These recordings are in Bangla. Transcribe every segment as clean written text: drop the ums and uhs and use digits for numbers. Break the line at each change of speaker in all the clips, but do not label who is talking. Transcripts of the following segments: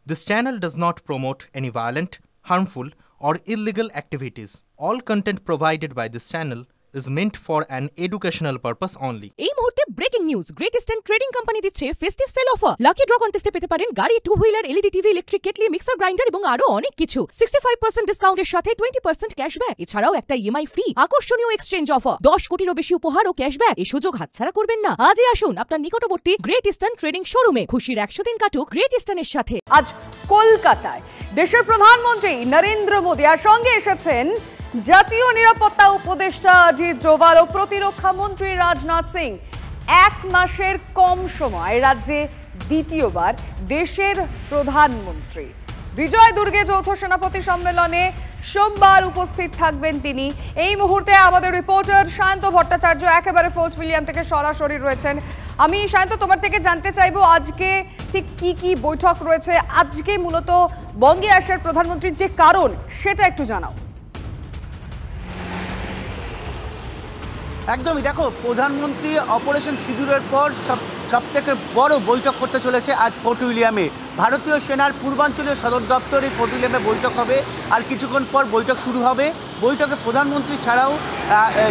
This channel does not promote any violent, harmful, or illegal activities. All content provided by this channel is meant for an educational purpose only.
এই মুহূর্তে breaking news, Great Eastern Trading Company দিচ্ছে festive sale offer. Lucky draw কন্টেস্টে পেতে পারেন গাড়ি, two wheeler, LED TV, electric kettle, mixer grinder এবং আরো অনেক কিছু। 65% ডিসকাউন্টের সাথে 20% ক্যাশব্যাক। এছাড়াও একটা ইএমআই ফ্রি, আকর্ষণীয় এক্সচেঞ্জ অফার, 10 কোটিরও বেশি উপহার ও ক্যাশব্যাক। এই সুযোগ হাতছাড়া করবেন না। আজই আসুন আপনার নিকটবর্তী গ্রেট ইস্টার্ন ট্রেডিং শোরুমে। খুশির 100 দিন কাটুক গ্রেট ইস্টার্নের সাথে।
আজ কলকাতায় দেশের প্রধানমন্ত্রী নরেন্দ্র মোদী আর সঙ্গে এসেছেন জাতীয় নিরাপত্তা উপদেষ্টা অজিত ডোভাল ও প্রতিরক্ষা মন্ত্রী রাজনাথ সিং। 1 মাসের কম সময় রাজ্যে দ্বিতীয়বার দেশের প্রধানমন্ত্রী। বিজয় দুর্গে যৌথ সেনাপতি সম্মেলনে সোমবার উপস্থিত থাকবেন তিনি। এই মুহূর্তে আমাদের রিপোর্টার সায়ন্ত ভট্টাচার্য একেবারে ফোর্ট উইলিয়াম থেকে সরাসরি রয়েছেন। আমি সায়ন্ত, তোমার থেকে জানতে চাইবো আজকে ঠিক কি কি বৈঠক রয়েছে, আজকে মূলত বঙ্গে আসার প্রধানমন্ত্রীর যে কারণ সেটা একটু জানাও।
একদমই, দেখো, প্রধানমন্ত্রী অপারেশন সিঁদুরের পর সবথেকে বড় বৈঠক করতে চলেছে আজ ফোর্ট উইলিয়ামে। ভারতীয় সেনার পূর্বাঞ্চলীয় সদর দপ্তর এই ফোর্ট উইলিয়ামে বৈঠক হবে, আর কিছুক্ষণ পর বৈঠক শুরু হবে। বৈঠকে প্রধানমন্ত্রী ছাড়াও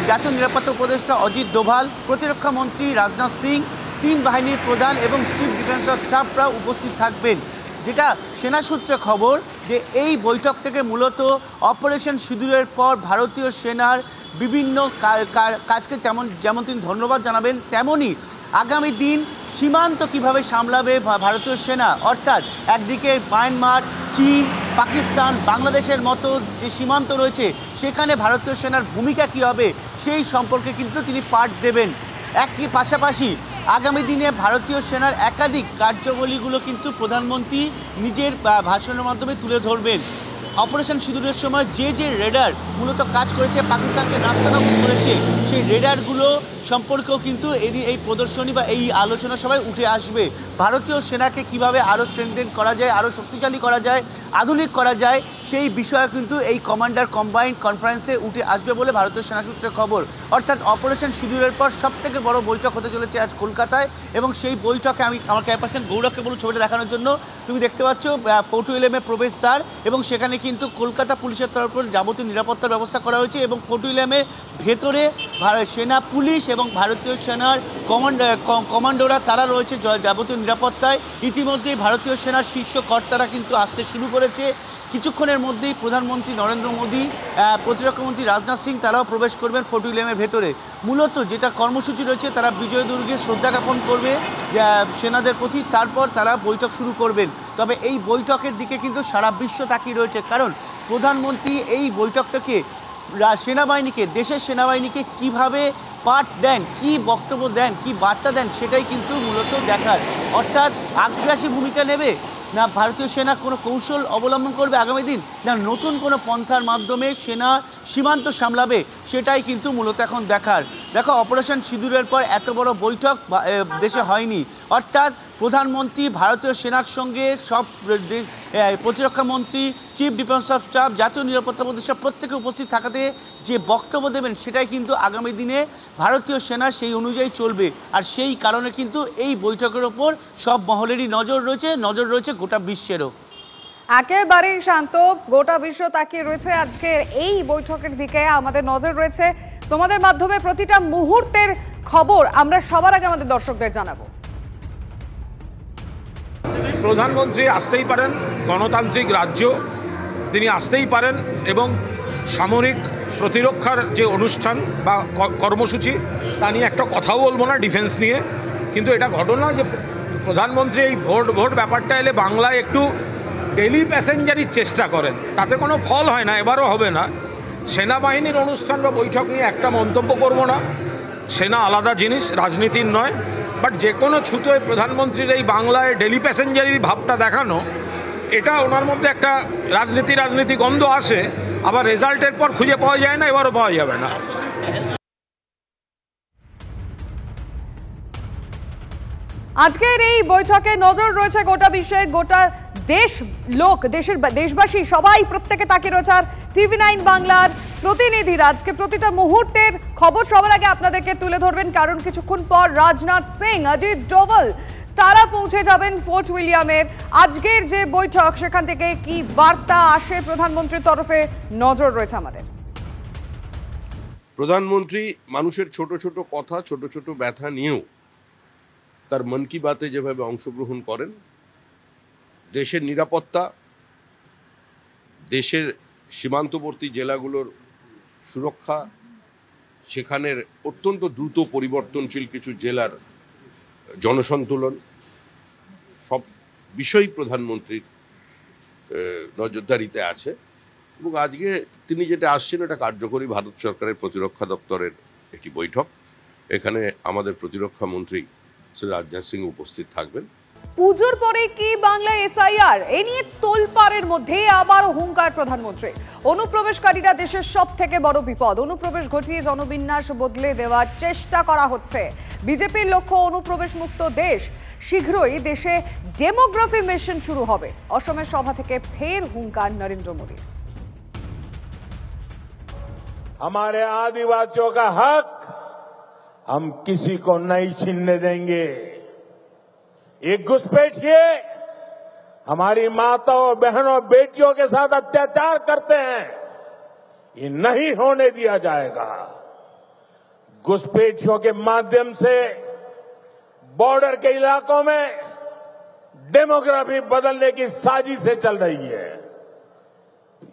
জাতীয় নিরাপত্তা উপদেষ্টা অজিত ডোভাল, প্রতিরক্ষা মন্ত্রী রাজনাথ সিং, 3 বাহিনীর প্রধান এবং চিফ ডিফেন্স স্টাফরা উপস্থিত থাকবেন। যেটা সেনা সূত্রে খবর যে এই বৈঠক থেকে মূলত অপারেশন সিঁদুরের পর ভারতীয় সেনার বিভিন্ন কাজকে যেমন তিনি ধন্যবাদ জানাবেন, তেমনই আগামী দিন সীমান্ত কিভাবে সামলাবে ভারতীয় সেনা, অর্থাৎ একদিকে মায়ানমার, চীন, পাকিস্তান, বাংলাদেশের মতো যে সীমান্ত রয়েছে সেখানে ভারতীয় সেনার ভূমিকা কী হবে সেই সম্পর্কে কিন্তু তিনি পাঠ দেবেন। একই পাশাপাশি আগামী দিনে ভারতীয় সেনার একাধিক কার্যাবলীগুলো কিন্তু প্রধানমন্ত্রী নিজের ভাষণের মাধ্যমে তুলে ধরবেন। অপারেশন সিঁদুরের সময় যে রেডার মূলত কাজ করেছে, পাকিস্তানকে নাস্তানাবুদ করেছে, সেই রেডারগুলো সম্পর্কেও কিন্তু এই প্রদর্শনী বা এই আলোচনা সভায় উঠে আসবে। ভারতীয় সেনাকে কিভাবে আরও স্ট্রেংথেন করা যায়, আরও শক্তিশালী করা যায়, আধুনিক করা যায়, সেই বিষয়ে কিন্তু এই কমান্ডার কম্বাইন্ড কনফারেন্সে উঠে আসবে বলে ভারতীয় সেনা সূত্রে খবর। অর্থাৎ অপারেশন সিঁদুরের পর সবথেকে বড় বৈঠক হতে চলেছে আজ কলকাতায়, এবং সেই বৈঠকে আমি আমার ক্যাম্পাসের গৌরবকে বলুন ছবিটা দেখানোর জন্য। তুমি দেখতে পাচ্ছ ফোর্ট উইলিয়ামের প্রবেশদ্বার, এবং সেখানে কিন্তু কলকাতা পুলিশের তরফ থেকে যাবতীয় নিরাপত্তার ব্যবস্থা করা হয়েছে, এবং ফোর্ট উইলিয়ামের ভেতরে সেনা, পুলিশ এবং ভারতীয় সেনার কমান্ডোরা তারা রয়েছে যাবতীয় নিরাপত্তায়। ইতিমধ্যেই ভারতীয় সেনার শীর্ষ কর্তারা কিন্তু আসতে শুরু করেছে। কিছুক্ষণের মধ্যেই প্রধানমন্ত্রী নরেন্দ্র মোদী, প্রতিরক্ষামন্ত্রী রাজনাথ সিং তারাও প্রবেশ করবেন ফোর্ট উইলিয়ামের ভেতরে। মূলত যেটা কর্মসূচি রয়েছে, তারা বিজয় দুর্গে শ্রদ্ধা জ্ঞাপন করবে সেনাদের প্রতি, তারপর তারা বৈঠক শুরু করবেন। তবে এই বৈঠকের দিকে কিন্তু সারা বিশ্ব তাকিয়ে রয়েছে, কারণ প্রধানমন্ত্রী এই বৈঠকটাকে সেনাবাহিনীকে, দেশের সেনাবাহিনীকে কিভাবে পাঠ দেন, কি বক্তব্য দেন, কি বার্তা দেন, সেটাই কিন্তু মূলত দেখার। অর্থাৎ আগ্রাসী ভূমিকা নেবে না ভারতীয় সেনা, কোনো কৌশল অবলম্বন করবে আগামী দিন, না নতুন কোনো পন্থার মাধ্যমে সেনা সীমান্ত সামলাবে, সেটাই কিন্তু মূলত এখন দেখার। দেখো, অপারেশন সিঁদুরের পর এত বড় বৈঠক দেশে হয়নি। অর্থাৎ প্রধানমন্ত্রী ভারতীয় সেনার সঙ্গে সব প্রতিরক্ষা মন্ত্রী, চিফ ডিফেন্স স্টাফ, জাতীয় নিরাপত্তা উপদেষ্টা প্রত্যেকে উপস্থিত থাকাতে যে বক্তব্য দেবেন সেটাই কিন্তু আগামী দিনে ভারতীয় সেনা সেই অনুযায়ী চলবে। আর সেই কারণে কিন্তু এই বৈঠকের ওপর সব মহলেরই নজর রয়েছে গোটা বিশ্বেরও।
একেবারেই শান্ত, গোটা বিশ্ব তাকিয়ে রয়েছে আজকের এই বৈঠকের দিকে। আমাদের নজর রয়েছে তোমাদের মাধ্যমে প্রতিটা মুহূর্তের খবর আমরা সবার আগে আমাদের দর্শকদের জানাবো।
প্রধানমন্ত্রী আসতেই পারেন, গণতান্ত্রিক রাজ্য, তিনি আসতেই পারেন, এবং সামরিক প্রতিরক্ষার যে অনুষ্ঠান বা কর্মসূচি তা নিয়ে একটা কথাও বলবো না ডিফেন্স নিয়ে। কিন্তু এটা ঘটনা যে প্রধানমন্ত্রী এই ভোট ব্যাপারটা এলে বাংলায় একটু ডেলি প্যাসেঞ্জারির চেষ্টা করেন, তাতে কোনো ফল হয় না, এবারও হবে না। সেনাবাহিনীর অনুষ্ঠান বা বৈঠক নিয়ে একটা মন্তব্য করব না, সেনা আলাদা জিনিস, রাজনীতির নয়। বাট যে কোনো ছুতোয় প্রধানমন্ত্রীর এই বাংলায় ডেলি প্যাসেঞ্জারির ভাবটা দেখানো, এটা ওনার মধ্যে একটা রাজনীতি গন্ধ আসে, আবার রেজাল্টের পর খুঁজে পাওয়া যায় না, এবারও পাওয়া যাবে না।
আজকের এই বৈঠকে নজর রয়েছে গোটা বিশ্বের, গোটা দেশবাসী সবাই প্রত্যেকে তাকিয়ে রয়েছে। আর TV9 বাংলার প্রতিনিধিরা আজকে প্রতিটা মুহূর্তের খবর সবার আগে আপনাদেরকে তুলে ধরবেন, কারণ কিছুক্ষণ পর রাজনাথ সিং, অজিত ডোভাল তারা পৌঁছে যাবেন ফোর্ট উইলিয়ামের। আজকের যে বৈঠক, সেখান থেকে কি বার্তা আসে প্রধানমন্ত্রীর তরফে, নজর রয়েছে আমাদের।
প্রধানমন্ত্রী মানুষের ছোট ছোট কথা, ছোট ছোট ব্যথা নিয়েও তার মন কি বাতে যেভাবে অংশগ্রহণ করেন, দেশের নিরাপত্তা, দেশের সীমান্তবর্তী জেলাগুলোর সুরক্ষা, সেখানের অত্যন্ত দ্রুত পরিবর্তনশীল কিছু জেলার জনসন্তুলন, সব বিষয়ই প্রধানমন্ত্রীর নজরদারিতে আছে। এবং আজকে তিনি যেটা আসছেন, এটা কার্যকরী ভারত সরকারের প্রতিরক্ষা দপ্তরের একটি বৈঠক। এখানে আমাদের প্রতিরক্ষা মন্ত্রী শ্রী রাজনাথ সিং উপস্থিত থাকবেন।
পুজোর পরে কি বাংলা এসআইআর, এ নিয়ে তোলপাড়ের মধ্যে আবারও হুঙ্কার প্রধানমন্ত্রী। অনুপ্রবেশকারীরা দেশের সব থেকে বড় বিপদ। অনুপ্রবেশ ঘটিয়ে জনবিন্যাস বদলে দেওয়ার চেষ্টা করা হচ্ছে। বিজেপির লক্ষ্য অনুপ্রবেশ মুক্ত দেশ। শীঘ্রই দেশে ডেমোগ্রাফি মিশন শুরু হবে। অসমের সভা থেকে ফের হুঙ্কার নরেন্দ্র মোদীর।
हमारे आदिवासियों का हक हम किसी को नहीं छीनने देंगे। ये घुसपैठिए हमारी माताओं, बहनों, बेटियों के साथ अत्याचार करते हैं, ये नहीं होने दिया जाएगा। घुसपैठियों के माध्यम से बॉर्डर के इलाकों में डेमोग्राफी बदलने की साजिशें चल रही है।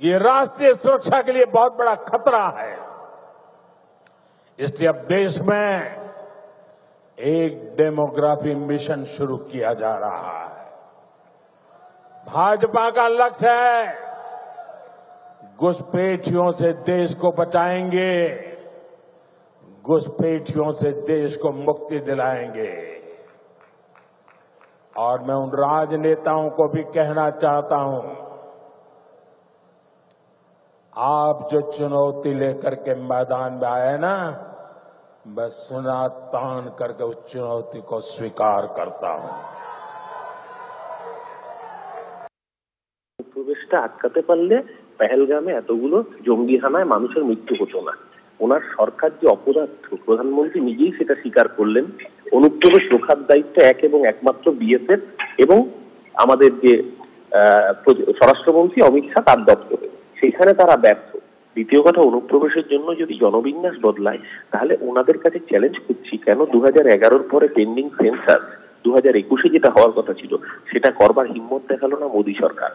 ये राष्ट्रीय सुरक्षा के लिए बहुत बड़ा खतरा है। इसलिए अब देश में एक डेमोग्राफी मिशन शुरू किया जा रहा है। भाजपा का लक्ष्य है घुसपैठियों से देश को बचाएंगे, घुसपैठियों से देश को मुक्ति दिलाएंगे। और मैं उन राजनेताओं को भी कहना चाहता हूं, आप जो चुनौती लेकर के मैदान में आए ना, मैं सुना तान करके उस चुनौती को स्वीकार करता हूं।
প্রবেশটা আটকাতে পারলে পেহেলগামে এতগুলো জঙ্গি হানায় মানুষের মৃত্যু হতো না। ওনার সরকার যে অপরাধ, প্রধানমন্ত্রী নিজেই সেটা স্বীকার করলেন। অনুপ্রবেশ রোখার দায়িত্ব এক এবং একমাত্র বিএসএফ এবং আমাদের যে স্বরাষ্ট্রমন্ত্রী অমিত শাহ, তার দপ্তরে। সেখানে তারা ব্যর্থ। দ্বিতীয় কথা, অনুপ্রবেশের জন্য যদি জনবিন্যাস বদলায়, তাহলে ওনাদের কাছে চ্যালেঞ্জ করছি, কেন 2011-র পরে পেন্ডিং সেন্সাস 2021-এ যেটা হওয়ার কথা ছিল, সেটা করবার হিম্মত দেখালো না মোদী সরকার।